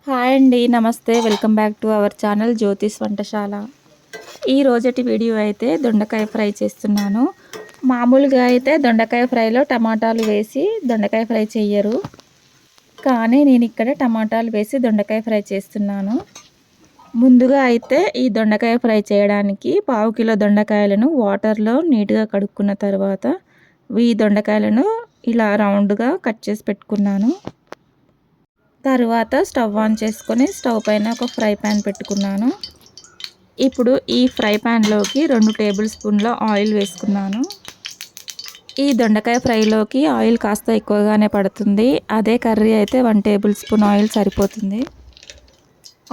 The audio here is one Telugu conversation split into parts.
హాయ్ అండి. నమస్తే. Welcome back to our channel జ్యోతిష్ వంటశాల. ఈ రోజటి వీడియో అయితే దొండకాయ ఫ్రై చేస్తున్నాను. మామూలుగా అయితే దొండకాయ ఫ్రైలో టమాటాలు వేసి దొండకాయ ఫ్రై చెయ్యరు. కానీ నేను ఇక్కడ టమాటాలు వేసి దొండకాయ ఫ్రై చేస్తున్నాను. ముందుగా అయితే ఈ దొండకాయ ఫ్రై చేయడానికి 1/2 కిలో దొండకాయలను వాటర్లో నీట్గా కడుక్కున్న తర్వాత ఈ దొండకాయలను ఇలా రౌండ్గా కట్ చేసి పెట్టుకున్నాను. తరువాత స్టవ్ ఆన్ చేసుకొని స్టవ్ పైన ఒక ఫ్రై ప్యాన్ పెట్టుకున్నాను. ఇప్పుడు ఈ ఫ్రై ప్యాన్లోకి 2 టేబుల్ స్పూన్ల ఆయిల్ వేసుకున్నాను. ఈ దొండకాయ ఫ్రైలోకి ఆయిల్ కాస్త ఎక్కువగానే పడుతుంది. అదే కర్రీ అయితే 1 టేబుల్ స్పూన్ ఆయిల్ సరిపోతుంది.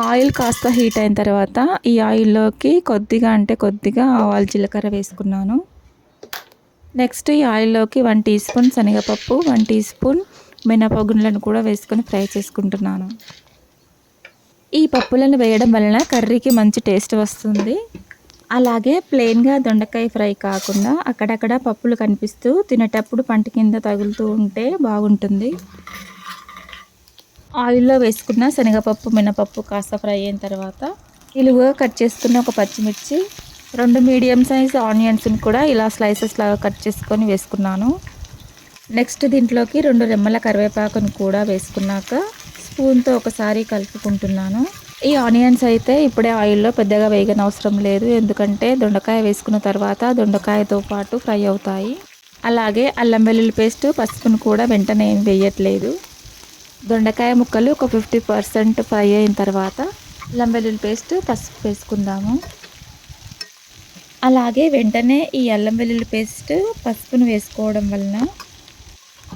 ఆయిల్ కాస్త హీట్ అయిన తర్వాత ఈ ఆయిల్లోకి కొద్దిగా ఆవాలు జీలకర్ర వేసుకున్నాను. నెక్స్ట్ ఈ ఆయిల్లోకి 1 టీ స్పూన్ శనగపప్పు, 1 టీ స్పూన్ మినపగుండ్లను కూడా వేసుకొని ఫ్రై చేసుకుంటున్నాను. ఈ పప్పులను వేయడం వలన కర్రీకి మంచి టేస్ట్ వస్తుంది. అలాగే ప్లెయిన్గా దొండకాయ ఫ్రై కాకుండా అక్కడక్కడ పప్పులు కనిపిస్తూ తినేటప్పుడు పంట కింద తగులుతూ ఉంటే బాగుంటుంది. ఆయిల్లో వేసుకున్న శనగపప్పు, మినపప్పు కాస్త ఫ్రై అయిన తర్వాత నిలువుగా కట్ చేసుకున్న ఒక పచ్చిమిర్చి, 2 మీడియం సైజ్ ఆనియన్స్ని కూడా ఇలా స్లైసెస్ లాగా కట్ చేసుకొని వేసుకున్నాను. నెక్స్ట్ దీంట్లోకి 2 రెమ్మల కరివేపాకును కూడా వేసుకున్నాక స్పూన్తో ఒకసారి కలుపుకుంటున్నాను. ఈ ఆనియన్స్ అయితే ఇప్పుడే ఆయిల్లో పెద్దగా వేయనవసరం లేదు, ఎందుకంటే దొండకాయ వేసుకున్న తర్వాత దొండకాయతో పాటు ఫ్రై అవుతాయి. అలాగే అల్లం వెల్లుల్లి పేస్ట్, పసుపును కూడా వెంటనే ఏం వేయట్లేదు. దొండకాయ ముక్కలు ఒక 50% ఫ్రై అయిన తర్వాత అల్లం వెల్లుల్లి పేస్ట్, పసుపు వేసుకుందాము. అలాగే వెంటనే ఈ అల్లం వెల్లుల్లి పేస్ట్, పసుపును వేసుకోవడం వలన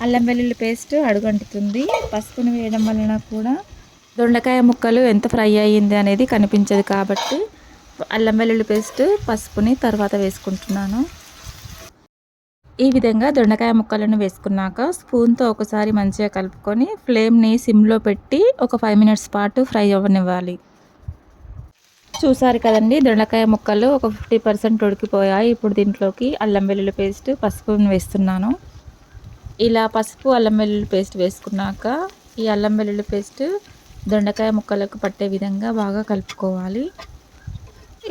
అల్లం వెల్లుల్లి పేస్ట్ అడుగంటుతుంది. పసుపును వేయడం వలన కూడా దొండకాయ ముక్కలు ఎంత ఫ్రై అయ్యింది అనేది కనిపించదు, కాబట్టి అల్లం వెల్లుల్లి పేస్ట్, పసుపుని తర్వాత వేసుకుంటున్నాను. ఈ విధంగా దొండకాయ ముక్కలను వేసుకున్నాక స్పూన్తో ఒకసారి మంచిగా కలుపుకొని ఫ్లేమ్ని సిమ్లో పెట్టి ఒక 5 మినిట్స్ పాటు ఫ్రై అవ్వనివ్వాలి. చూసారు కదండి, దొండకాయ ముక్కలు ఒక 50% ఉడికిపోయాయి. ఇప్పుడు దీంట్లోకి అల్లం వెల్లుల్లి పేస్ట్, పసుపును వేస్తున్నాను. ఇలా పసుపు, అల్లం వెల్లుల్లి పేస్ట్ వేసుకున్నాక ఈ అల్లం వెల్లుల్లి పేస్ట్ దొండకాయ ముక్కలకు పట్టే విధంగా బాగా కలుపుకోవాలి.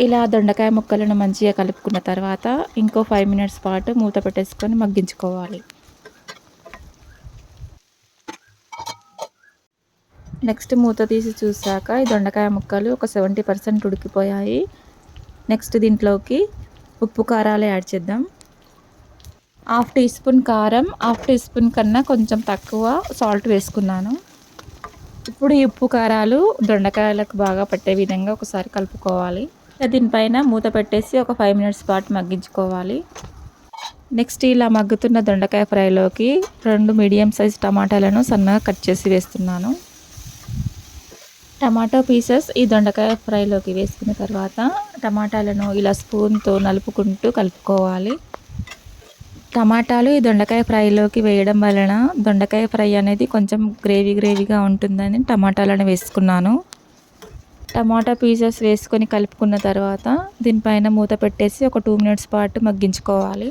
ఇలా దొండకాయ ముక్కలను మంచిగా కలుపుకున్న తర్వాత ఇంకో 5 మినిట్స్ పాటు మూత పెట్టేసుకొని మగ్గించుకోవాలి. నెక్స్ట్ మూత తీసి చూసాక ఈ దొండకాయ ముక్కలు ఒక 70% ఉడికిపోయాయి. నెక్స్ట్ దీంట్లోకి ఉప్పు, కారాలు యాడ్ చేద్దాం. 1/2 టీ స్పూన్ కారం, 1/2 టీ స్పూన్ కన్నా కొంచెం తక్కువ సాల్ట్ వేసుకున్నాను. ఇప్పుడు ఈ ఉప్పు, కారాలు దొండకాయలకు బాగా పట్టే విధంగా ఒకసారి కలుపుకోవాలి. దీనిపైన మూత పెట్టేసి ఒక 5 మినిట్స్ పాటు మగ్గించుకోవాలి. నెక్స్ట్ ఇలా మగ్గుతున్న దొండకాయ ఫ్రైలోకి 2 మీడియం సైజ్ టమాటాలను సన్నగా కట్ చేసి వేస్తున్నాను. టమాటో పీసెస్ ఈ దొండకాయ ఫ్రైలోకి వేసుకున్న తర్వాత టమాటాలను ఇలా స్పూన్తో నలుపుకుంటూ కలుపుకోవాలి. టమాటాలు ఈ దొండకాయ ఫ్రైలోకి వేయడం వలన దొండకాయ ఫ్రై అనేది కొంచెం గ్రేవీగా ఉంటుందని టమాటాలను వేసుకున్నాను. టమాటా పీసెస్ వేసుకొని కలుపుకున్న తర్వాత దీనిపైన మూత పెట్టేసి ఒక 2 మినిట్స్ పాటు మగ్గించుకోవాలి.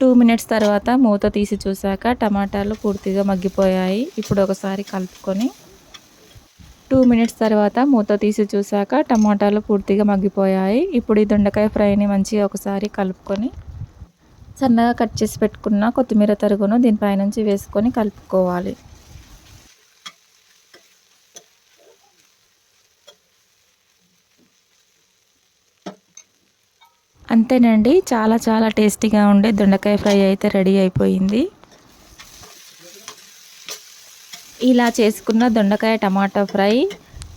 2 మినిట్స్ తర్వాత మూత తీసి చూసాక టమాటాలు పూర్తిగా మగ్గిపోయాయి. ఇప్పుడు ఒకసారి కలుపుకొని 2 మినిట్స్ తర్వాత మూత తీసి చూసాక టమాటాలు పూర్తిగా మగ్గిపోయాయి. ఇప్పుడు ఈ దొండకాయ ఫ్రైని మంచిగా ఒకసారి కలుపుకొని సన్నగా కట్ చేసి పెట్టుకున్న కొత్తిమీర తరుగును దీనిపైనుంచి వేసుకొని కలుపుకోవాలి. అంతేనండి, చాలా టేస్టీగా ఉండే దొండకాయ ఫ్రై అయితే రెడీ అయిపోయింది. ఇలా చేసుకున్న దొండకాయ టమాటా ఫ్రై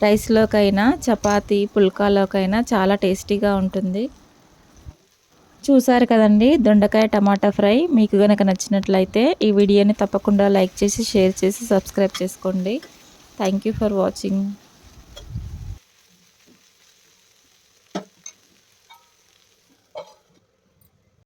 రైస్లోకైనా, చపాతీ, పుల్కాలోకైనా చాలా టేస్టీగా ఉంటుంది. చూసారు కదండి, దొండకాయ టమాటా ఫ్రై. మీకు కనుక నచ్చినట్లయితే ఈ వీడియోని తప్పకుండా లైక్ చేసి, షేర్ చేసి, సబ్స్క్రైబ్ చేసుకోండి. Thank you for watching.